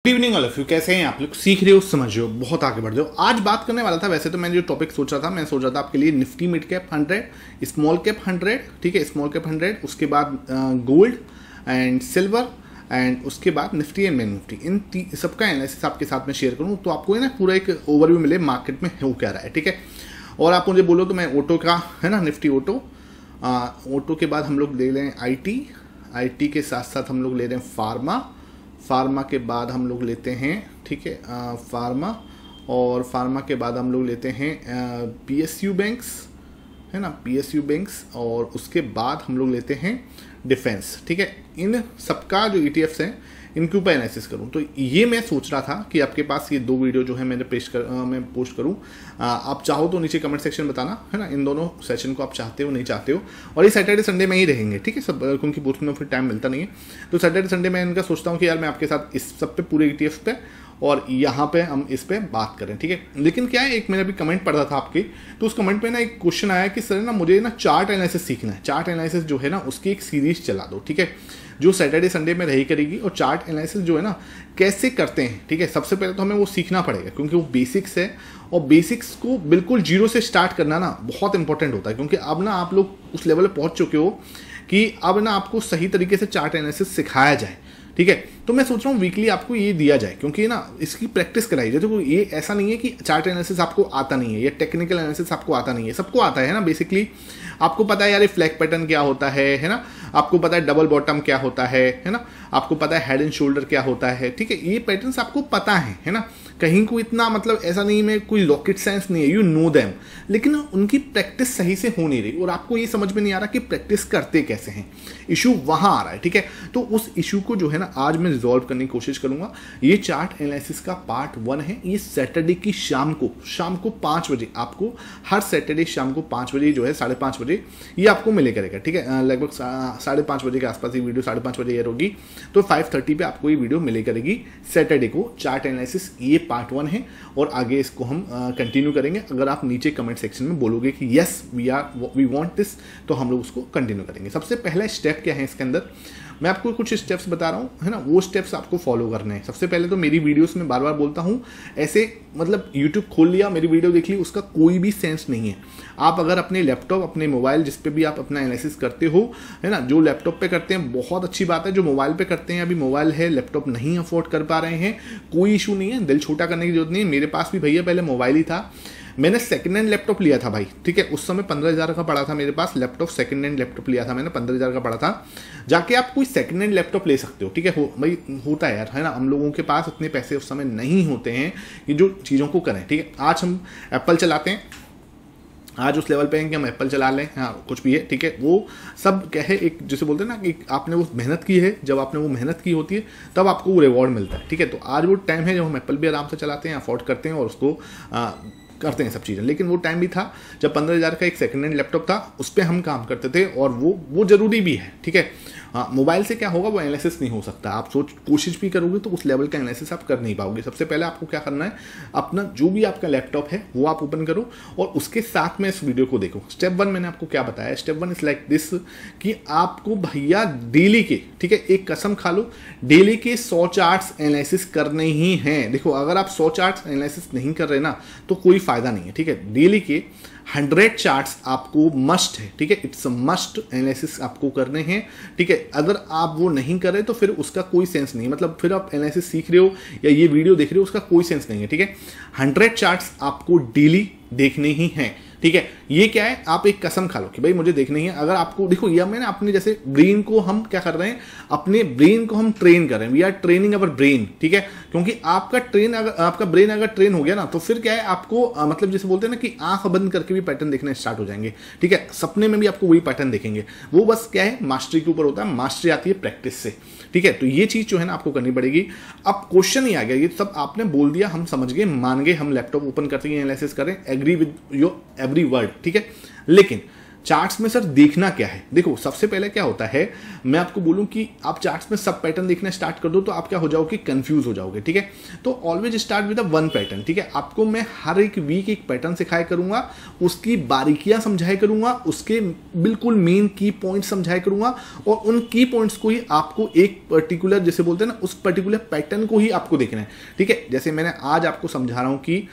Good evening all of you. कैसे हैं आप लोग? सीख रहे हो, समझ रहे हो, बहुत आगे बढ़ रहे हो। आज बात करने वाला था, वैसे तो मैंने जो टॉपिक सोच रहा था, मैं सोच रहा था आपके लिए Nifty mid cap 100, small cap 100, ठीक है, स्मॉल कैप 100, उसके बाद गोल्ड एंड सिल्वर एंड उसके बाद निफ्टी एंड बैंक निफ्टी, इन सबका एनालिसिस आपके साथ में शेयर करूँ तो आपको है ना पूरा एक ओवरव्यू मिले मार्केट में हो क्या रहा है, ठीक है। और आप मुझे बोलो तो मैं ऑटो का है ना, निफ्टी ऑटो के बाद हम लोग ले लें आई टी के साथ साथ हम लोग ले रहे हैं फार्मा के बाद हम लोग लेते हैं, ठीक है, फार्मा, और फार्मा के बाद हम लोग लेते हैं पीएसयू बैंक्स, है ना, पीएसयू बैंक्स, और उसके बाद हम लोग लेते हैं डिफेंस, ठीक है। इन सबका जो ईटीएफ्स हैं इनके ऊपर एनालिसिस करूं तो ये मैं सोच रहा था कि आपके पास ये दो वीडियो जो है मैं पोस्ट करूं। आप चाहो तो नीचे कमेंट सेक्शन बताना, है ना, इन दोनों सेशन को आप चाहते हो नहीं चाहते हो। और ये सैटरडे संडे में ही रहेंगे, ठीक है, सब, क्योंकि पोस्ट में फिर टाइम मिलता नहीं है। तो सैटरडे संडे में इनका सोचता हूँ कि यार मैं आपके साथ इस सब पे पूरे ईटीएफ पे और यहाँ पे हम इस पे बात करें, ठीक है। लेकिन क्या है, एक मैंने अभी कमेंट पढ़ा था आपके, तो उस कमेंट पे ना एक क्वेश्चन आया कि सर ना मुझे ना चार्ट एनालिसिस सीखना है। चार्ट एनालिसिस जो है ना उसकी एक सीरीज चला दो, ठीक है, जो सैटरडे संडे में रही करेगी। और चार्ट एनालिसिस जो है ना कैसे करते हैं, ठीक है, सबसे पहले तो हमें वो सीखना पड़ेगा क्योंकि वो बेसिक्स है, और बेसिक्स को बिल्कुल जीरो से स्टार्ट करना ना बहुत इंपॉर्टेंट होता है, क्योंकि अब ना आप लोग उस लेवल पर पहुंच चुके हो कि अब ना आपको सही तरीके से चार्ट एनालिसिस सिखाया जाए, ठीक है। तो मैं सोच रहा हूँ वीकली आपको ये दिया जाए, क्योंकि ना इसकी प्रैक्टिस कराई जाए। तो ये ऐसा नहीं है कि चार्ट एनालिसिस आपको आता नहीं है या टेक्निकल एनालिसिस आपको आता नहीं है, सबको आता है ना। बेसिकली आपको पता है यार ये फ्लैग पैटर्न क्या होता है ना, आपको पता है डबल बॉटम क्या होता है ना, आपको पता है हेड एंड शोल्डर क्या होता है, ठीक है, ये पैटर्न्स आपको पता है ना। कहीं को इतना मतलब ऐसा नहीं में कोई रॉकेट साइंस नहीं है, यू नो देम, लेकिन उनकी प्रैक्टिस सही से हो नहीं रही और आपको ये समझ में नहीं आ रहा कि प्रैक्टिस करते कैसे हैं। इशू वहां आ रहा है, ठीक है। तो उस इशू को जो है ना आज मैं रिजॉल्व करने की कोशिश करूंगा। ये चार्ट एनालिसिस का पार्ट 1 है। ये सैटरडे की शाम को 5 बजे आपको, हर सैटरडे शाम को 5 बजे जो है, 5:30 बजे ये आपको मिले करेगा, ठीक है। लगभग 5:30 बजे के आसपास ये वीडियो 5:30 बजे एयर होगी, तो 5:30 पे आपको ये वीडियो मिले करेगी सैटरडे को। चार्ट एनालिसिस ये पार्ट 1 है और आगे इसको हम कंटिन्यू करेंगे। अगर आप नीचे कमेंट सेक्शन में बोलोगे कि यस वी वांट दिस, तो हम लोग उसको कंटिन्यू करेंगे। सबसे पहला स्टेप क्या है इसके अंदर, मैं आपको कुछ स्टेप्स बता रहा हूँ, है ना, वो स्टेप्स आपको फॉलो करने हैं। सबसे पहले तो मेरी वीडियोस में बार बार बोलता हूँ, ऐसे मतलब यूट्यूब खोल लिया, मेरी वीडियो देख ली, उसका कोई भी सेंस नहीं है। आप अगर अपने लैपटॉप, अपने मोबाइल, जिस पे भी आप अपना एनालिसिस करते हो, है ना, जो लैपटॉप पे करते हैं बहुत अच्छी बात है, जो मोबाइल पे करते हैं, अभी मोबाइल है, लैपटॉप नहीं अफोर्ड कर पा रहे हैं, कोई इशू नहीं है, दिल छोटा करने की जरूरत नहीं है। मेरे पास भी भैया पहले मोबाइल ही था, मैंने सेकंड हैंड लैपटॉप लिया था भाई, ठीक है, उस समय 15,000 का पड़ा था मेरे पास लैपटॉप, सेकंड हैंड लैपटॉप लिया था मैंने, 15,000 का पड़ा था। जाके आप कोई सेकंड हैंड लैपटॉप ले सकते हो, ठीक है, भाई होता है यार, है ना, हम लोगों के पास उतने पैसे उस समय नहीं होते हैं कि जो चीज़ों को करें, ठीक है। आज हम एप्पल चलाते हैं, आज उस लेवल पे हैं कि हम एप्पल चला लें, हाँ कुछ भी है, ठीक है, वो सब क्या है, एक जैसे बोलते हैं ना कि आपने वो मेहनत की है, जब आपने वो मेहनत की होती है तब आपको वो रिवॉर्ड मिलता है, ठीक है। तो आज वो टाइम है जब हम एप्पल भी आराम से चलाते हैं, अफोर्ड करते हैं और उसको करते हैं सब चीज़ें। लेकिन वो टाइम भी था जब 15,000 का एक सेकंड हैंड लैपटॉप था, उस पर हम काम करते थे और वो जरूरी भी है, ठीक है। हाँ, मोबाइल से क्या होगा, वो एनालिसिस नहीं हो सकता। आप कोशिश भी करोगे तो उस लेवल का एनालिसिस आप कर नहीं पाओगे। सबसे पहले आपको क्या करना है, अपना जो भी आपका लैपटॉप है वो आप ओपन करो और उसके साथ में इस वीडियो को देखो। स्टेप 1 मैंने आपको क्या बताया, स्टेप 1 इज लाइक दिस, कि आपको भैया डेली के, ठीक है, एक कसम खा लो, डेली के 100 चार्ट्स एनालिसिस करने ही हैं। देखो अगर आप 100 चार्ट्स एनालिसिस नहीं कर रहे ना तो कोई फायदा नहीं है, ठीक है। डेली के 100 चार्ट्स आपको मस्ट है, ठीक है, इट्स अ मस्ट एनालिसिस आपको करने हैं, ठीक है। अगर आप वो नहीं कर रहे तो फिर उसका कोई सेंस नहीं, मतलब फिर आप एनालिसिस सीख रहे हो या ये वीडियो देख रहे हो, उसका कोई सेंस नहीं है, ठीक है। 100 चार्ट्स आपको डेली देखने ही हैं, ठीक है। ये क्या है, आप एक कसम खा लो कि भाई मुझे देखनी है। अगर आपको देखो, यह मैंने अपने जैसे ब्रेन को हम क्या कर रहे हैं, अपने ब्रेन को हम ट्रेन कर रहे हैं, we are training our brain, ठीक है। क्योंकि आपका ब्रेन अगर ट्रेन हो गया ना तो फिर क्या है, आपको मतलब जैसे बोलते हैं ना कि आंख बंद करके भी पैटर्न देखने स्टार्ट हो जाएंगे, ठीक है। सपने में भी आपको वही पैटर्न देखेंगे। वो बस क्या है, मास्टरी के ऊपर होता है, मास्टरी आती है प्रैक्टिस से, ठीक है। तो ये चीज जो है ना आपको करनी पड़ेगी। अब क्वेश्चन ही आ गया, ये सब आपने बोल दिया, हम समझ गए, मान गए, हम लैपटॉप ओपन करते हैं, एनालिसिस करें, agree with your every word, ठीक है। लेकिन चार्ट्स में सर देखना क्या है? देखो सबसे पहले क्या होता है, मैं आपको बोलूं कि आप चार्ट्स में सब पैटर्न देखना स्टार्ट कर दो तो आप क्या हो जाओगे, कंफ्यूज हो जाओगे। ठीक है, तो always start with one pattern. ठीक है, आपको मैं हर एक वीक एक पैटर्न सिखाया करूंगा, उसकी बारीकियां समझाया करूंगा, उसके बिल्कुल मेन की पॉइंट समझाया करूंगा, और उन की पॉइंट्स को ही आपको एक पर्टिकुलर, जैसे बोलते हैं ना, उस पर्टिकुलर पैटर्न को ही आपको देखना है। ठीक है, जैसे मैंने आज आपको समझा रहा हूं कि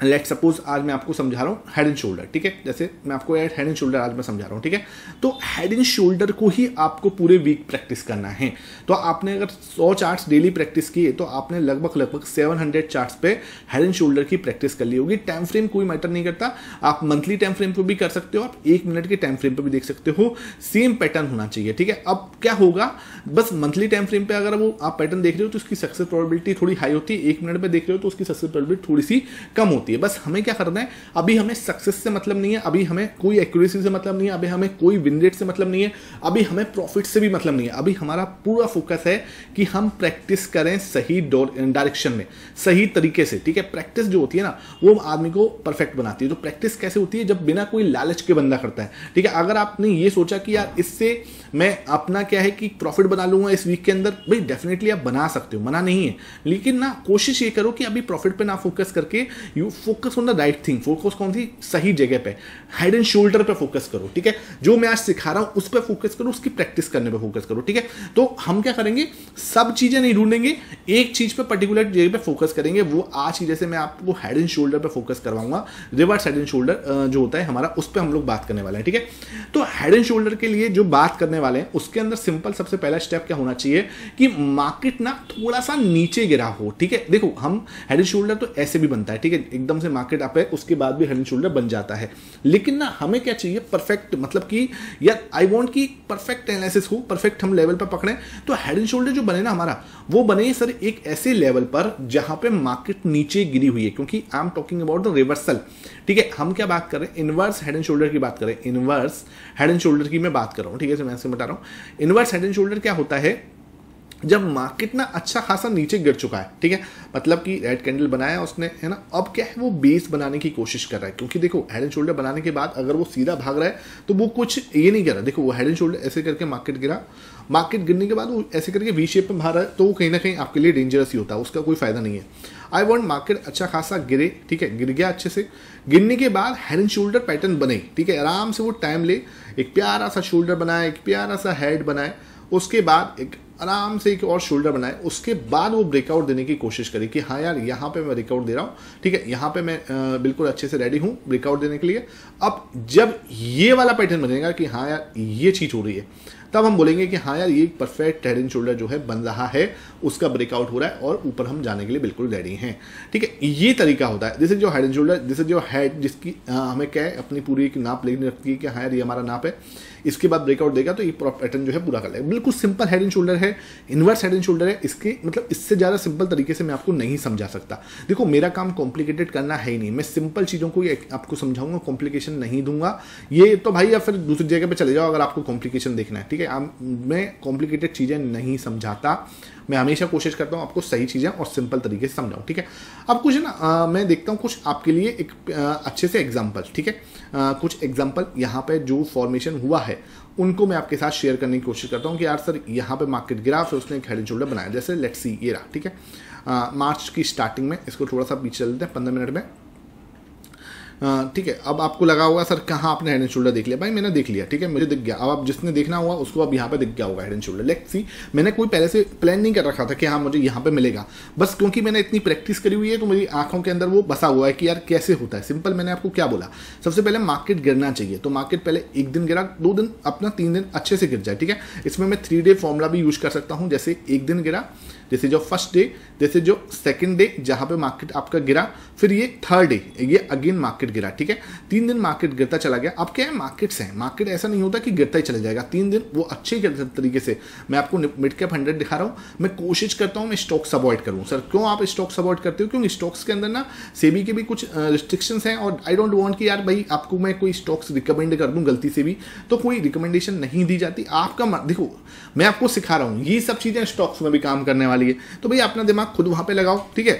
लेट सपोज आज मैं आपको समझा रहा हूँ हेड एंड शोल्डर। ठीक है, जैसे मैं आपको हेड एंड शोल्डर आज मैं समझा रहा हूँ। ठीक है, तो हेड एंड शोल्डर को ही आपको पूरे वीक प्रैक्टिस करना है। तो आपने अगर 100 चार्ट्स डेली प्रैक्टिस किए तो आपने लगभग 700 चार्ट्स पे हेड एंड शोल्डर की प्रैक्टिस कर ली होगी। टाइम फ्रेम कोई मैटर नहीं करता, आप मंथली टाइम फ्रेम पे भी कर सकते हो, आप 1 मिनट के टाइम फ्रेम पे भी देख सकते हो, सेम पैटर्न होना चाहिए। ठीक है, अब क्या होगा, बस मंथली टाइम फ्रेम पे अगर वो आप पैटर्न देख रहे हो तो उसकी सक्सेस प्रोबेबिलिटी थोड़ी हाई होती है, 1 मिनट में देख रहे हो तो उसकी सक्सेस प्रोबेबिलिटी थोड़ी सी कम होती है। बस हमें क्या करना है, अभी हमें सक्सेस से मतलब नहीं है, अभी हमें कोई एक्यूरेसी से मतलब नहीं है, अभी हमें कोई विन रेट से मतलब नहीं है, अभी हमें प्रॉफिट से भी मतलब नहीं है। अभी हमारा पूरा फोकस है कि हम प्रैक्टिस करें सही डायरेक्शन में, सही तरीके से। ठीक है, प्रैक्टिस जो होती है ना वो आदमी को परफेक्ट बनाती है। तो प्रैक्टिस कैसे होती है, जब बिना कोई लालच के बंदा करता है। ठीक है, अगर आपने ये सोचा कि यार इससे मैं अपना क्या है कि प्रॉफिट बना लूंगा इस वीक के अंदर, भाई डेफिनेटली आप बना सकते हो, मना नहीं है, लेकिन ना कोशिश ये करो कि अभी प्रॉफिट पे ना फोकस करके you focus on the right thing. Focus कौन सी, सही जगह पे, हेड एंड शोल्डर पे फोकस करो। ठीक है, जो मैं आज सिखा रहा हूं उस पे फोकस करो, उसकी प्रैक्टिस करने पे फोकस करो। ठीक है, तो हम क्या करेंगे, सब चीजें नहीं ढूंढेंगे, एक चीज पे पर्टिकुलर जगह पे फोकस करेंगे। वो आज ही जैसे मैं आपको हेड एंड शोल्डर पे फोकस करवाऊंगा, रिवर्स हेड एंड शोल्डर जो होता है हमारा, उस पर हम लोग बात करने वाले हैं। ठीक है, तो हेड एंड शोल्डर के लिए जो बात करने वाले हैं उसके अंदर सिंपल सबसे पहला स्टेप क्या होना चाहिए कि मार्केट ना थोड़ा सा नीचे गिरा हो। ठीक है, देखो हम हेड एंड शोल्डर तो ऐसे भी बनता है। ठीक है, एकदम से मार्केट अप है उसके बाद भी हेड एंड शोल्डर बन जाता है, लेकिन ना हमें क्या चाहिए, परफेक्ट, मतलब कि यार आई वांट की परफेक्ट एनालिसिस हो, परफेक्ट हम लेवल पर पकड़ें। तो हेड एंड शोल्डर जो बने ना हमारा, वो बने सर एक ऐसे लेवल पर जहां पे मार्केट नीचे गिरी हुई है, क्योंकि I am talking about the reversal. ठीक है, हम क्या बात कर रहे हैं, इनवर्स हेड एंड शोल्डर की बात करें, इनवर्स हेड एंड शोल्डर की मैं बात कर रहा हूं। ठीक है, मैं ऐसे बता रहा हूं, इनवर्स हेड एंड शोल्डर क्या होता है, जब मार्केट ना अच्छा खासा नीचे गिर चुका है। ठीक है, मतलब कि रेड कैंडल बनाया उसने, है ना, अब क्या है, वो बेस बनाने की कोशिश कर रहा है। क्योंकि देखो हेड एंड शोल्डर बनाने के बाद अगर वो सीधा भाग रहा है तो वो कुछ ये नहीं कर रहा। देखो वो हेड एंड शोल्डर ऐसे करके मार्केट गिरा, मार्केट गिरने के बाद वो ऐसे करके वी शेप में भाग रहा है, तो वो कहीं ना कहीं आपके लिए डेंजरस ही होता है, उसका कोई फायदा नहीं है। आई वॉन्ट मार्केट अच्छा खासा गिरे। ठीक है, गिर गया अच्छे से, गिरने के बाद हेड एंड शोल्डर पैटर्न बने। ठीक है, आराम से वो टाइम ले, एक प्यारा सा शोल्डर बनाए, एक प्यारा सा हेड बनाए, उसके बाद एक आराम से एक और शोल्डर बनाए, उसके बाद वो ब्रेकआउट देने की कोशिश करी कि हाँ यार यहाँ पे मैं ब्रेकआउट दे रहा हूँ। ठीक है, यहाँ पे मैं बिल्कुल अच्छे से रेडी हूँ ब्रेकआउट देने के लिए। अब जब ये वाला पैटर्न बनेगा कि हाँ यार ये चीज़ हो रही है, तब हम बोलेंगे कि हाँ यार ये परफेक्ट हेड एंड शोल्डर जो है बन रहा है, उसका ब्रेकआउट हो रहा है और ऊपर हम जाने के लिए बिल्कुल रेडी हैं। ठीक है, ये तरीका होता है। जैसे जो हेड एंड शोल्डर, जैसे जो हेड जिसकी हमें क्या है अपनी पूरी एक नाप लेनी रखती है कि हाँ यार ये हमारा नाप है, इसके बाद ब्रेकआउट देगा तो ये पैटर्न जो है पूरा कर लेगा। बिल्कुल सिंपल हेड एंड शोल्डर है, इनवर्स हेड एंड शोल्डर है। इसके मतलब इससे ज़्यादा सिंपल तरीके से मैं आपको नहीं समझा सकता। देखो मेरा काम कॉम्प्लिकेटेड करना है ही नहीं, मैं सिंपल चीज़ों को आपको समझाऊंगा, कॉम्प्लिकेशन नहीं दूंगा। ये तो भाई या फिर दूसरी जगह पे चले जाओ अगर आपको कॉम्प्लिकेशन देखना है। ठीक है, मैं कॉम्प्लिकेटेड चीज़ें नहीं समझाता, मैं हमेशा कोशिश करता हूँ आपको सही चीज़ें और सिंपल तरीके से समझाऊँ। ठीक है, अब कुछ ना मैं देखता हूँ कुछ आपके लिए एक अच्छे से एग्जाम्पल। ठीक है, कुछ एग्जाम्पल यहाँ पे जो फॉर्मेशन हुआ है उनको मैं आपके साथ शेयर करने की कोशिश करता हूँ कि यार सर यहाँ पे मार्केट गिरा, फिर उसने एक हेड एंड शोल्डर बनाया। जैसे लेट्स सी ये रहा। ठीक है, मार्च की स्टार्टिंग में, इसको थोड़ा सा पीछे चलते हैं 15 मिनट में। ठीक है, अब आपको लगा होगा सर कहाँ आपने हेड एंड शोल्डर देख लिया। भाई मैंने देख लिया, ठीक है, मुझे दिख गया। अब आप जिसने देखना हुआ उसको अब यहाँ पे दिख गया होगा head and shoulder. Let's see, मैंने कोई पहले से प्लान नहीं कर रखा था कि हाँ मुझे यहाँ पे मिलेगा, बस क्योंकि मैंने इतनी प्रैक्टिस करी हुई है तो मेरी आंखों के अंदर वो बसा हुआ है कि यार कैसे होता है। सिंपल, मैंने आपको क्या बोला, सबसे पहले मार्केट गिरना चाहिए, तो मार्केट पहले एक दिन गिरा, 2 दिन, अपना 3 दिन अच्छे से गिर जाए। ठीक है, इसमें मैं 3 डे फॉर्मूला भी यूज कर सकता हूँ। जैसे एक दिन गिरा, जैसे जो फर्स्ट डे, जैसे जो सेकंड डे जहां पे मार्केट आपका गिरा, फिर ये थर्ड डे ये अगेन मार्केट गिरा। ठीक है, 3 दिन मार्केट गिरता चला गया। अब क्या है, मार्केट्स हैं, मार्केट ऐसा नहीं होता कि गिरता ही चला जाएगा। 3 दिन वो अच्छे तरीके से मैं आपको मिड कैप 100 दिखा रहा हूँ। मैं कोशिश करता हूँ मैं स्टॉक्स अवॉइड करूँ। सर क्यों आप स्टॉक्स अवॉइड करते हो? क्योंकि स्टॉक्स के अंदर ना सेबी के भी कुछ रिस्ट्रिक्शंस हैं और आई डोंट वांट कि यार भाई आपको मैं कोई स्टॉक्स रिकमेंड कर दूं गलती से भी, तो कोई रिकमेंडेशन नहीं दी जाती। आपका देखो मैं आपको सिखा रहा हूँ, ये सब चीज़ें स्टॉक्स में भी काम करने वाली है, तो भाई अपना दिमाग खुद वहाँ पे लगाओ। ठीक है,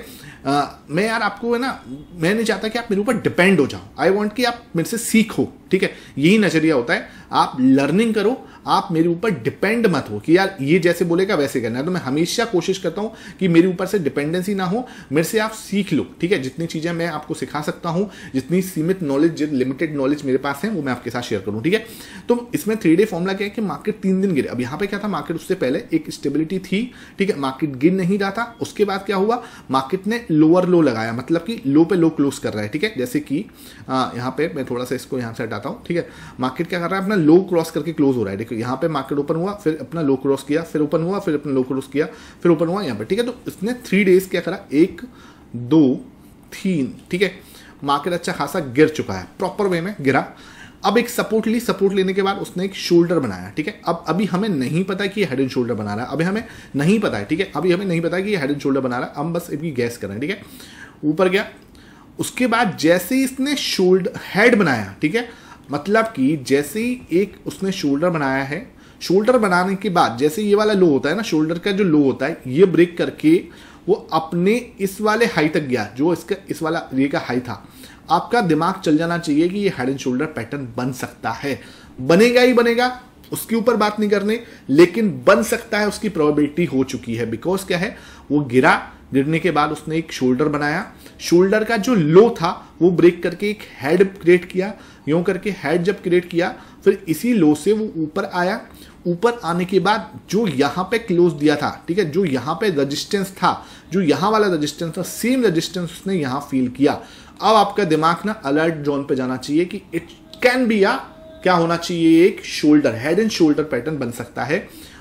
मैं यार आपको है ना, मैं नहीं चाहता कि आप मेरे ऊपर डिपेंड हो जाओ, आई वॉन्ट कि आप मेरे से सीखो, ठीक है, यही नजरिया होता है। आप लर्निंग करो, आप मेरे ऊपर डिपेंड मत हो कि यार ये जैसे बोलेगा वैसे करना है। तो मैं हमेशा कोशिश करता हूं कि मेरे ऊपर से डिपेंडेंसी ना हो, मेरे से आप सीख लो, ठीक है। जितनी चीजें मैं आपको सिखा सकता हूं, जितनी सीमित नॉलेज, लिमिटेड नॉलेज मेरे पास है, वो मैं आपके साथ शेयर करूं, ठीक है। तो इसमें 3 डे फॉर्मूला क्या है कि मार्केट 3 दिन गिरे। अब यहां पे क्या था, मार्केट उससे पहले एक स्टेबिलिटी थी, ठीक है, मार्केट गिर नहीं रहा था। उसके बाद क्या हुआ, मार्केट ने लोअर लो लगाया, मतलब कि लो पे लो क्लोज कर रहा है, ठीक है। जैसे कि यहां पे मैं थोड़ा सा इसको यहां से हटाता हूं, ठीक है। मार्केट क्या कर रहा है, अपना लो क्रॉस करके क्लोज हो रहा है। देखो यहाँ पे मार्केट ओपन हुआ, फिर अपना लो क्रॉस किया, फिर ओपन हुआ, फिर अपना लो क्रॉस किया, फिर ओपन हुआ यहाँ पे, ठीक है। तो इसने 3 डेज क्या करा, 1 2 3, ठीक है। मार्केट अच्छा खासा गिर चुका है, प्रॉपर वे में गिरा। अब एक सपोर्ट ली, सपोर्ट लेने के बाद उसने एक शोल्डर बनाया, ठीक है। अब अभी हमें नहीं पता कि ये हेड एंड शोल्डर बना रहा है, अभी हमें नहीं पता है, ठीक है। अभी हमें नहीं पता कि ये हेड एंड शोल्डर बना रहा है, हम बस इसकी गैस कर रहे हैं, ठीक है। ऊपर गया, उसके बाद जैसे ही इसने शोल्डर हेड बनाया, ठीक है, मतलब कि जैसे ही एक उसने शोल्डर बनाया है, शोल्डर बनाने के बाद जैसे ये वाला लो होता है ना, शोल्डर का जो लो होता है, ये ब्रेक करके वो अपने इस वाले हाई तक गया, जो इसका इस वाला ये का हाई था। आपका दिमाग चल जाना चाहिए कि ये हेड एंड शोल्डर पैटर्न बन सकता है, बनेगा ही बनेगा, उसके ऊपर बात नहीं करने, लेकिन बन सकता है, उसकी प्रोबेबिलिटी हो चुकी है। बिकॉज क्या है, वो गिरा, गिरने के बाद उसने एक शोल्डर बनाया, शोल्डर का जो लो था वो ब्रेक करके एक हेड क्रिएट किया, यूं करके हेड जब क्रिएट किया, फिर इसी लो से वो ऊपर आया। ऊपर आने के बाद जो यहां पे क्लोज दिया था, ठीक है, जो यहां पे रेजिस्टेंस था, जो यहां वाला रेजिस्टेंस था, सेम रेजिस्टेंस उसने यहां फील किया। अब आपका दिमाग ना अलर्ट जोन पे जाना चाहिए कि इट कैन बी या क्या होना चाहिए, एक shoulder, head and shoulder pattern बन सकता है।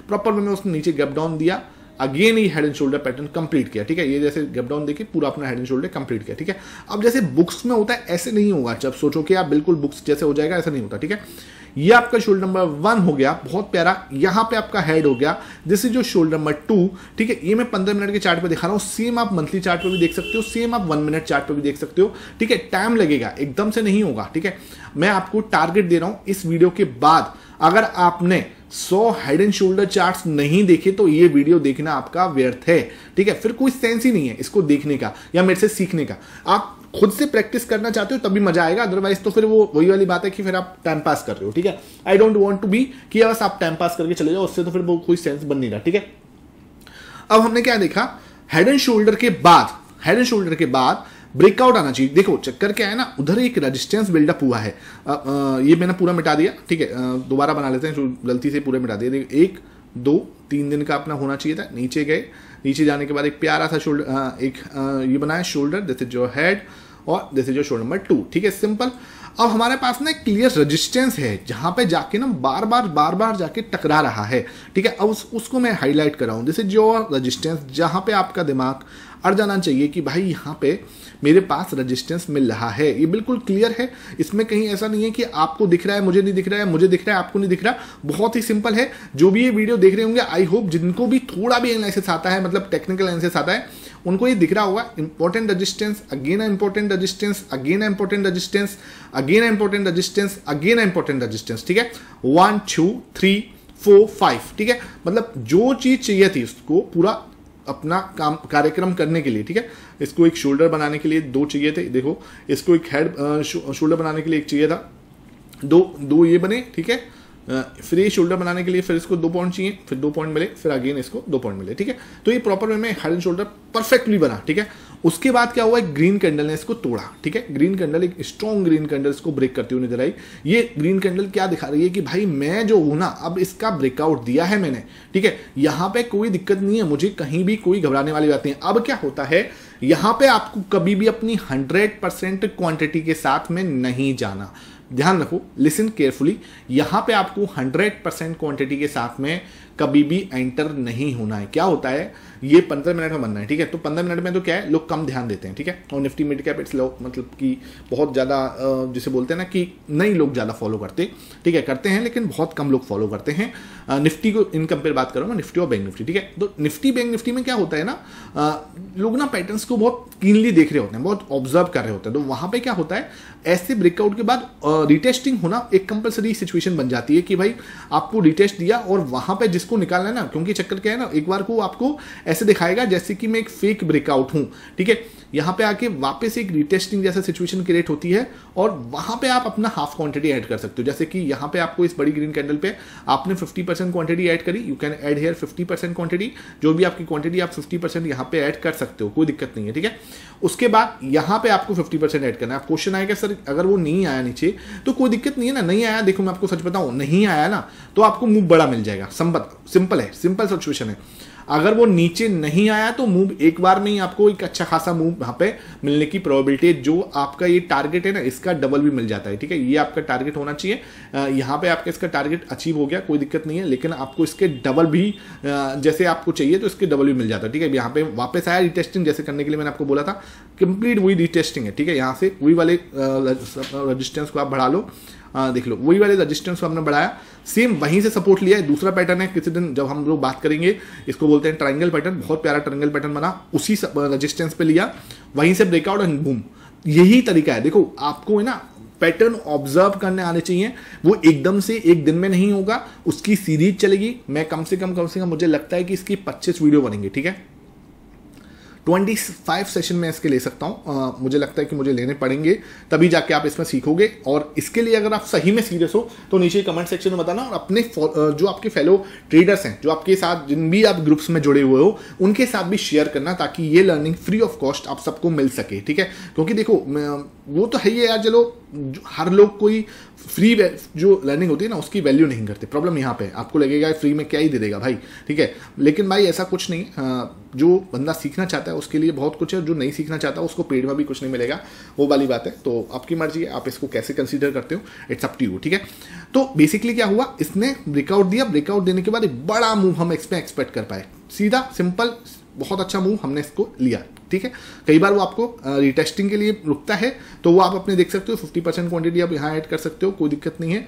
प्रॉपर वे में उसने नीचे गैप डाउन दिया, अगेन ये head and shoulder pattern complete किया, ठीक है। ये जैसे गैप डाउन देखिए, पूरा अपना हेड एंड शोल्डर कंप्लीट किया, ठीक है। अब जैसे बुक्स में होता है ऐसे नहीं होगा, जब सोचो कि आप बिल्कुल बुक्स जैसे हो जाएगा, ऐसा नहीं होता, ठीक है। ये आपका शोल्डर नंबर 1 हो गया, बहुत प्यारा। यहां पे आपका हेड हो गया, दिस इज जो शोल्डर नंबर 2, ठीक है। ये मैं 15 मिनट के चार्ट पे दिखा रहा हूं, सेम आप मंथली चार्ट पे भी देख सकते हो, सेम आप 1 मिनट चार्ट पे भी देख सकते हो, ठीक है। टाइम लगेगा, एकदम से नहीं होगा, ठीक है। मैं आपको टारगेट दे रहा हूं, इस वीडियो के बाद अगर आपने 100 हेड एंड शोल्डर चार्ट्स नहीं देखे तो ये वीडियो देखना आपका व्यर्थ है, ठीक है। फिर कोई सेंस ही नहीं है इसको देखने का या मेरे से सीखने का। आप खुद से प्रैक्टिस करना चाहते हो तभी मजा आएगा, अदरवाइज तो फिर वो वही वाली बात है कि फिर आप टाइम पास कर रहे हो, ठीक है। I don't want to be कि बस आप टाइम पास करके चले जाओ, उससे तो फिर वो कोई सेंस बन नहीं रहा, ठीक है। अब हमने क्या देखा, हेड एंड शोल्डर के बाद, हेड एंड शोल्डर के बाद ब्रेकआउट आना चाहिए। देखो चक्कर क्या है ना, उधर एक रेजिस्टेंस बिल्डअप हुआ है, ये मैंने पूरा मिटा दिया, ठीक है। दोबारा बना लेते हैं, जो गलती से पूरा मिटा दिया। 1 2 3 दिन का अपना होना चाहिए था। नीचे गए, नीचे जाने के बाद एक प्यारा सा शोल्डर, एक ये बनाया shoulder, this is your head और this is your shoulder number 2, ठीक है, सिंपल। अब हमारे पास ना एक क्लियर रेजिस्टेंस है जहां पे जाके ना बार बार जाके टकरा रहा है, ठीक है। अब उसको मैं हाईलाइट कर रहा हूं, दिस इज योर रेजिस्टेंस, जहां पे आपका दिमाग अड़ जाना चाहिए कि भाई यहाँ पे मेरे पास रेजिस्टेंस मिल रहा है। ये बिल्कुल क्लियर है, इसमें कहीं ऐसा नहीं है कि आपको दिख रहा है मुझे नहीं दिख रहा है, मुझे दिख रहा है आपको नहीं दिख रहा। बहुत ही सिंपल है। जो भी ये वीडियो देख रहे होंगे, आई होप जिनको भी थोड़ा भी एनालिसिस आता है, मतलब टेक्निकल एनालिसिस आता है, उनको ये दिख रहा होगा। Important resistance, again important resistance, again important resistance, again important resistance, again important resistance, ठीक है। 1 2 3 4 5, ठीक है। मतलब जो चीज चाहिए थी उसको पूरा अपना काम कार्यक्रम करने के लिए, ठीक है। इसको एक शोल्डर बनाने के लिए 2 चाहिए थे, देखो इसको एक हेड शोल्डर बनाने के लिए 1 चाहिए था, दो ये बने, ठीक है। फिर ये शोल्डर बनाने के लिए फिर इसको 2 पॉइंट चाहिए, फिर 2 पॉइंट मिले, फिर अगेन इसको 2 पॉइंट मिले, ठीक है। तो ये प्रॉपर वे में हेड एंड शोल्डर परफेक्टली बना, ठीक है। उसके बाद क्या हुआ, एक ग्रीन कैंडल ने इसको तोड़ा, ठीक है। ग्रीन कैंडल, एक स्ट्रॉन्ग ग्रीन कैंडल इसको ब्रेक करती हुई नजर आई। ये ग्रीन कैंडल क्या दिखा रही है कि भाई मैं जो हूं ना, अब इसका ब्रेकआउट दिया है मैंने, ठीक है। यहां पे कोई दिक्कत नहीं है, मुझे कहीं भी कोई घबराने वाली बात नहीं है। अब क्या होता है, यहां पे आपको कभी भी अपनी 100% क्वांटिटी के साथ में नहीं जाना। ध्यान रखो, लिसन केयरफुली, यहां पे आपको 100% क्वांटिटी के साथ में कभी भी एंटर नहीं होना है। क्या होता है, ये 15 मिनट में बनना है, ठीक है। तो 15 मिनट में तो क्या है, लोग कम ध्यान देते हैं, ठीक है। और निफ्टी मिड कैप इट्स लो, मतलब कि बहुत ज़्यादा जिसे बोलते हैं ना कि नहीं लोग ज़्यादा फॉलो करते, ठीक है, करते हैं लेकिन बहुत कम लोग फॉलो करते हैं। निफ्टी को इन कंपेयर बात करूँगा, निफ्टी और बैंक निफ्टी, ठीक है। तो निफ्टी बैंक निफ्टी में क्या होता है ना, लोग ना पैटर्न्स को बहुत कीनली देख रहे होते हैं, बहुत ऑब्जर्व कर रहे होते हैं। तो वहाँ पर क्या होता है, ऐसे ब्रेकआउट के बाद रिटेस्टिंग होना एक कंपलसरी सिचुएशन बन जाती है कि भाई आपको रिटेस्ट दिया और वहाँ पे जिसको निकालना है ना, क्योंकि चक्कर क्या है ना, एक बार को आपको ऐसे दिखाएगा जैसे कि मैं एक फेक ब्रेकआउट हूं, ठीक है। यहाँ पे आके वापस एक रिटेस्टिंग जैसा सिचुएशन क्रिएट होती है और वहां पे आप अपना हाफ क्वांटिटी ऐड कर सकते हो। जैसे कि यहाँ पे आपको इस बड़ी ग्रीन कैंडल पे आपने 50% क्वांटिटी ऐड करी, you can add here 50% quantity, जो भी आपकी क्वांटिटी आप 50% यहाँ पे ऐड कर सकते हो, कोई दिक्कत नहीं है, ठीक है। उसके बाद यहाँ पे आपको 50% ऐड करना है। क्वेश्चन आएगा सर अगर वो नहीं आया नीचे तो कोई दिक्कत नहीं है ना, नहीं आया, देखो मैं आपको सच बताऊं, नहीं आया ना तो आपको मूव बड़ा मिल जाएगा, सिंपल है, सिंपल सिचुएशन है। अगर वो नीचे नहीं आया तो मूव एक बार में ही आपको एक अच्छा खासा मूव वहां पे मिलने की प्रोबेबिलिटी है, जो आपका ये टारगेट है ना इसका डबल भी मिल जाता है, ठीक है। ये आपका टारगेट होना चाहिए, यहाँ पे आपका इसका टारगेट अचीव हो गया, कोई दिक्कत नहीं है, लेकिन आपको इसके डबल भी जैसे आपको चाहिए तो इसके डबल भी मिल जाता है, ठीक है। यहाँ पे वापस आया रिटेस्टिंग जैसे करने के लिए मैंने आपको बोला था, कंप्लीट वही रिटेस्टिंग है, ठीक है। यहाँ से वही वाले रजिस्टेंस को आप बढ़ा लो, देख लो वही वाले रजिस्टेंस को हमने बढ़ाया, सेम वहीं से सपोर्ट लिया है। दूसरा पैटर्न है, किसी दिन जब हम लोग बात करेंगे, इसको बोलते हैं ट्रायंगल पैटर्न, बहुत प्यारा ट्रायंगल पैटर्न बना, उसी रजिस्टेंस पे लिया, वहीं से ब्रेकआउट एंड बूम। यही तरीका है, देखो आपको है ना पैटर्न ऑब्जर्व करने आने चाहिए, वो एकदम से एक दिन में नहीं होगा, उसकी सीरीज चलेगी। मैं कम से कम मुझे लगता है कि इसकी 25 वीडियो बनेंगे, ठीक है। 25 सेशन में इसके ले सकता हूँ, मुझे लगता है कि मुझे लेने पड़ेंगे, तभी जाके आप इसमें सीखोगे। और इसके लिए अगर आप सही में सीरियस हो तो नीचे कमेंट सेक्शन में बताना, और अपने जो आपके फेलो ट्रेडर्स हैं, जो आपके साथ जिन भी आप ग्रुप्स में जुड़े हुए हो, उनके साथ भी शेयर करना, ताकि ये लर्निंग फ्री ऑफ कॉस्ट आप सबको मिल सके, ठीक है। क्योंकि देखो वो तो है ही यार, चलो हर लोग कोई फ्री जो लर्निंग होती है ना उसकी वैल्यू नहीं करते। प्रॉब्लम यहाँ पे आपको लगेगा फ्री में क्या ही दे देगा भाई, ठीक है, लेकिन भाई ऐसा कुछ नहीं। जो बंदा सीखना चाहता है उसके लिए बहुत कुछ है, जो नहीं सीखना चाहता उसको पेड में भी कुछ नहीं मिलेगा, वो वाली बात है। तो आपकी मर्जी है, आप इसको कैसे कंसीडर करते हो, इट्स अप टू यू, ठीक है। तो बेसिकली क्या हुआ, इसने ब्रेकआउट दिया, ब्रेकआउट देने के बाद एक बड़ा मूव हम इसमें एक्सपेक्ट कर पाए, सीधा सिंपल बहुत अच्छा मूव हमने इसको लिया, ठीक है। कई बार वो आपको रिटेस्टिंग के लिए रुकता है, तो वो आप अपने देख सकते हो 50% क्वांटिटी आप यहाँ ऐड कर सकते हो, कोई दिक्कत नहीं है।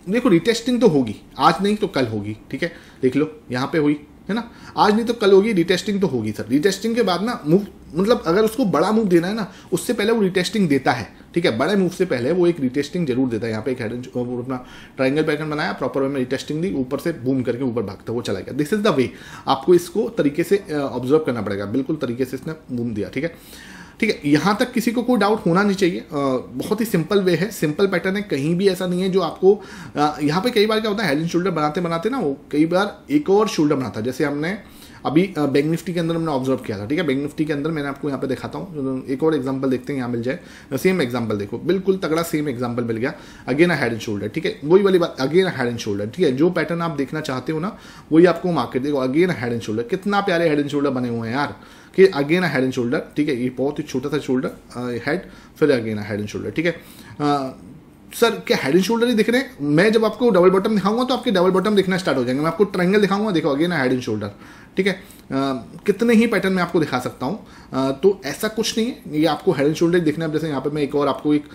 देखो रिटेस्टिंग तो होगी, आज नहीं तो कल होगी, ठीक है। देख लो यहाँ पे हुई है ना, आज नहीं तो कल होगी, रिटेस्टिंग तो होगी सर। रिटेस्टिंग के बाद ना मूव, मतलब अगर उसको बड़ा मूव देना है ना, उससे पहले वो रिटेस्टिंग देता है, ठीक है। बड़े मूव से पहले वो एक रिटेस्टिंग जरूर देता है। यहाँ पे एक अपना ट्रायंगल पैटर्न बनाया, प्रॉपर वे में रिटेस्टिंग दी, ऊपर से बूम करके ऊपर भागता वो चला गया। दिस इज द वे, आपको इसको तरीके से ऑब्जर्व करना पड़ेगा, बिल्कुल तरीके से इसने बूम दिया, ठीक है, ठीक है। यहाँ तक किसी को कोई डाउट होना नहीं चाहिए, बहुत ही सिंपल वे है, सिंपल पैटर्न है, कहीं भी ऐसा नहीं है जो आपको यहाँ पे कई बार क्या होता है, हेड एंड शोल्डर बनाते बनाते ना वो कई बार एक और शोल्डर बनाता है। जैसे हमने अभी बैंक निफ्टी के अंदर हमने ऑब्जर्व किया था, ठीक है। बैंक निफ्टी के अंदर मैंने आपको यहाँ पे दिखाता हूँ, एक और एग्जांपल देखते हैं, यहाँ मिल जाए सेम एग्जांपल, देखो बिल्कुल तगड़ा सेम एग्जांपल मिल गया, अगेन हेड एंड शोल्डर, ठीक है, वही वाली बात, अगेन हेड एंड शोल्डर, ठीक है। जो पैटर्न आप देखना चाहते हो ना वही आपको मार्केट देखो, अगेन हेड एंड शोल्डर, कितना प्यारे हेड एंड शोल्डर बने हुए हैं यार, कि अगेन हेड एंड शोल्डर, ठीक है। ये बहुत ही छोटा सा शोल्डर हेड, फिर अगेन हेड एंड शोल्डर, ठीक है। सर क्या हेड एंड शोल्डर ही दिख रहे हैं? मैं जब आपको डबल बॉटम दिखाऊंगा तो आपके डबल बॉटम दिखना स्टार्ट हो जाएंगे। मैं आपको ट्रायंगल दिखाऊंगा, देखो अगेन हेड एंड शोल्डर, ठीक है। कितने ही पैटर्न में आपको दिखा सकता हूँ, तो ऐसा कुछ नहीं है, ये आपको हेड एंड शोल्डर दिखना है। जैसे यहाँ पे मैं एक और आपको एक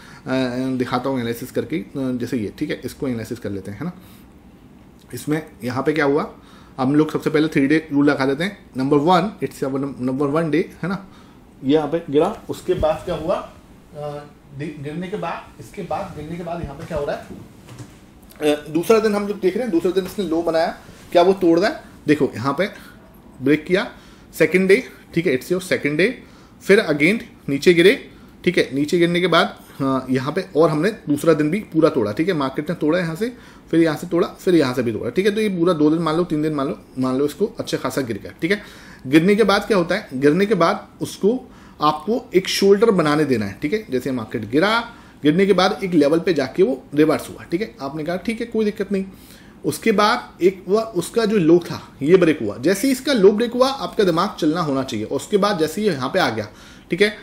दिखाता हूँ एनालिसिस करके, जैसे ये, ठीक है, इसको एनालिसिस कर लेते हैं, है ना। इसमें यहाँ पे क्या हुआ, हम लोग सबसे पहले 3 डे रूल लगा देते हैं। नंबर 1, इट्स नंबर 1 डे, है ना, ये यहाँ पे गिरा, उसके बाद क्या हुआ, गिरने के बाद, इसके बाद गिरने के बाद यहाँ पे क्या हो रहा है, दूसरा दिन हम लोग देख रहे हैं, दूसरे दिन इसने लो बनाया, क्या वो तोड़ रहा है, देखो यहाँ पे ब्रेक किया, सेकंड डे, ठीक है, इट्स योर सेकंड डे, फिर अगेन नीचे गिरे, ठीक है। नीचे गिरने के बाद यहाँ पे और हमने दूसरा दिन भी पूरा तोड़ा, ठीक है। मार्केट ने तोड़ा यहाँ से, फिर यहाँ से तोड़ा, फिर यहाँ से भी तोड़ा, ठीक है। तो ये पूरा 2 दिन मान लो, 3 दिन मान लो इसको अच्छा खासा गिर गया, ठीक है। गिरने के बाद क्या होता है, गिरने के बाद उसको आपको एक शोल्डर बनाने देना है, ठीक है। जैसे मार्केट गिरा, गिरने के बाद एक लेवल पे जाके वो रिवर्स हुआ, ठीक है। आपने कहा ठीक है कोई दिक्कत नहीं, उसके बाद एक हुआ, उसका जो लो था ये ब्रेक हुआ, जैसे ही इसका लो ब्रेक हुआ आपका दिमाग चलना होना चाहिए, उसके बाद जैसे ही यहाँ पे आ गया, ठीक है,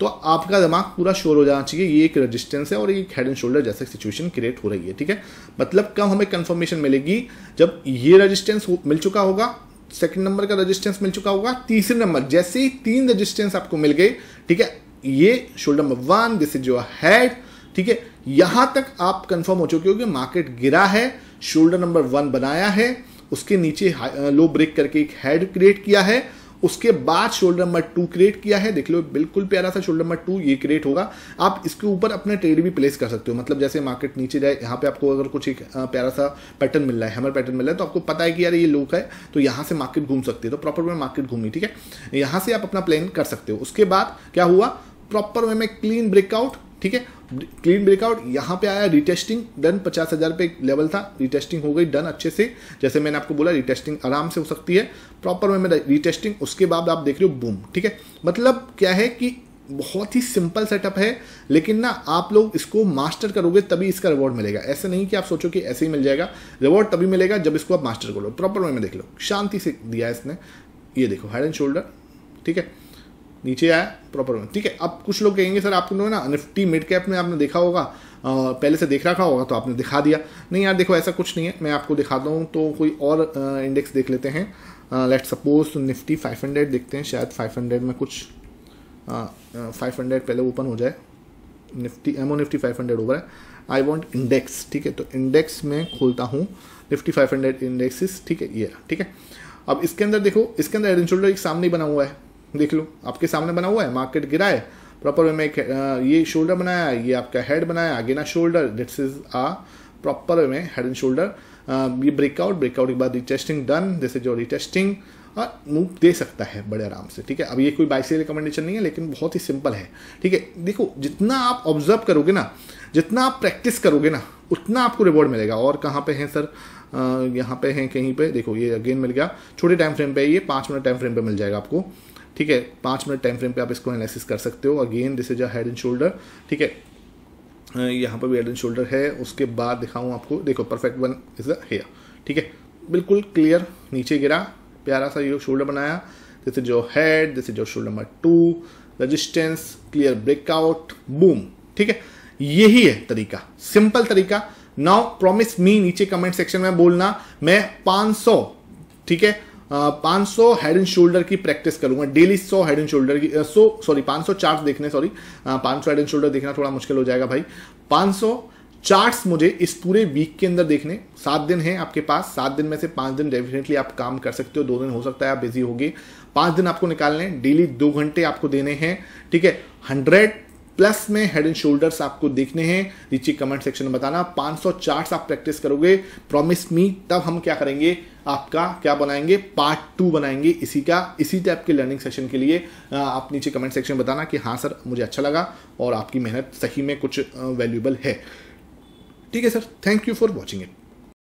तो आपका दिमाग पूरा श्योर हो जाना चाहिए ये एक रेजिस्टेंस है और एक हेड एंड शोल्डर जैसे सिचुएशन क्रिएट हो रही है, ठीक है। मतलब कब हमें कंफर्मेशन मिलेगी, जब ये रेजिस्टेंस मिल चुका होगा, सेकंड नंबर का रेजिस्टेंस मिल चुका होगा, तीसरे नंबर जैसे ही 3 रेजिस्टेंस आपको मिल गए, ठीक है, ये shoulder number 1, this is your head, ठीक है। यहां तक आप कंफर्म हो चुके हो कि मार्केट गिरा है, शोल्डर नंबर 1 बनाया है, उसके नीचे लो ब्रेक करके एक हेड क्रिएट किया है, उसके बाद शोल्डर नंबर 2 क्रिएट किया है, देख लो बिल्कुल प्यारा सा शोल्डर नंबर 2 ये क्रिएट होगा। आप इसके ऊपर अपना ट्रेड भी प्लेस कर सकते हो, मतलब जैसे मार्केट नीचे जाए, यहाँ पे आपको अगर कुछ एक प्यारा सा पैटर्न मिल रहा है, हैमर पैटर्न मिल रहा है, तो आपको पता है कि यार ये लो है, तो यहाँ से मार्केट घूम सकती है, तो प्रॉपर में मार्केट घूमी, ठीक है, यहाँ से आप अपना प्लान कर सकते हो। उसके बाद क्या हुआ, प्रॉपर वे में क्लीन ब्रेकआउट, ठीक है, क्लीन ब्रेकआउट, यहाँ पे आया रिटेस्टिंग डन, 50,000 पे लेवल था, रिटेस्टिंग हो गई डन अच्छे से, जैसे मैंने आपको बोला रिटेस्टिंग आराम से हो सकती है, प्रॉपर वे में रिटेस्टिंग, उसके बाद आप देख रहे हो बूम, ठीक है। मतलब क्या है कि बहुत ही सिंपल सेटअप है, लेकिन ना आप लोग इसको मास्टर करोगे तभी इसका रिवॉर्ड मिलेगा। ऐसे नहीं कि आप सोचो कि ऐसे ही मिल जाएगा, रिवॉर्ड तभी मिलेगा जब इसको आप मास्टर करो। प्रॉपर वे में देख लो, शांति से दिया है इसने, ये देखो हेड एंड शोल्डर, ठीक है, नीचे आया प्रॉपर में, ठीक है। अब कुछ लोग कहेंगे सर आपको ना निफ्टी मिड कैप में आपने देखा होगा, पहले से देख रखा होगा तो आपने दिखा दिया, नहीं यार देखो ऐसा कुछ नहीं है, मैं आपको दिखाता हूँ। तो कोई और इंडेक्स देख लेते हैं, लेट्स सपोज निफ्टी 500 देखते हैं, शायद 500 में कुछ 500 पहले ओपन हो जाए, निफ्टी एमओ निफ्टी 500 ओवर है, आई वांट इंडेक्स, ठीक है, तो इंडेक्स में खोलता हूँ निफ्टी 500 इंडेक्सिस, ठीक है, ये ठीक है। अब इसके अंदर देखो, इसके अंदर हेड एंड शोल्डर एक सामने बना हुआ है, देख लो आपके सामने बना हुआ है, मार्केट गिरा है, प्रॉपर वे में एक ये शोल्डर बनाया, ये आपका हेड बनाया, आगे ना shoulder, this is a proper way में हेड एंड शोल्डर, ये ब्रेकआउट के बाद retesting done, this is your retesting, और मूव दे सकता है बड़े आराम से, ठीक है। अब ये कोई बाय सेल रिकमेंडेशन नहीं है, लेकिन बहुत ही सिंपल है, ठीक है। देखो जितना आप ऑब्जर्व करोगे ना, जितना आप प्रैक्टिस करोगे ना, उतना आपको रिवॉर्ड मिलेगा। और कहाँ पे है सर, यहाँ पे हैं कहीं पे, देखो ये अगेन मिल गया, छोटे टाइम फ्रेम पे, ये 5 मिनट टाइम फ्रेम पे मिल जाएगा आपको, ठीक है, 5 मिनट टाइम फ्रेम पे आप इसको एनालिसिस कर सकते हो। Again this is a head and shoulder, ठीक है, यहाँ पर भी हेड एंड शोल्डर है। उसके बाद दिखाऊँ आपको, देखो perfect one is the here, ठीक है, बिल्कुल क्लियर, नीचे गिरा, प्यारा सा ये शोल्डर बनाया, this is your head, this is your shoulder number 2, resistance, clear breakout, boom, ठीक है। यही है तरीका, सिंपल तरीका। नाउ प्रॉमिस मी नीचे कमेंट सेक्शन में बोलना, मैं 500, ठीक है, 500 हेड एंड शोल्डर की प्रैक्टिस करूंगा डेली, 100 हेड एंड शोल्डर की, 500 चार्ट्स देखने, 500 हेड एंड शोल्डर देखना थोड़ा मुश्किल हो जाएगा भाई, 500 चार्ट्स मुझे इस पूरे वीक के अंदर देखने। 7 दिन है आपके पास, 7 दिन में से 5 दिन डेफिनेटली आप काम कर सकते हो, 2 दिन हो सकता है आप बिजी होगे, 5 दिन आपको निकालने हैं, डेली 2 घंटे आपको देने हैं, ठीक है। 100 प्लस में हेड एंड शोल्डर्स आपको देखने हैं, नीचे कमेंट सेक्शन में बताना। 500 चार्ट्स आप प्रैक्टिस करोगे, प्रॉमिस मी, तब हम क्या करेंगे, आपका क्या बनाएंगे, पार्ट 2 बनाएंगे इसी टाइप के लर्निंग सेशन के लिए। आप नीचे कमेंट सेक्शन में बताना कि हाँ सर मुझे अच्छा लगा और आपकी मेहनत सही में कुछ वैल्यूएबल है, ठीक है sir. Thank you for watching it.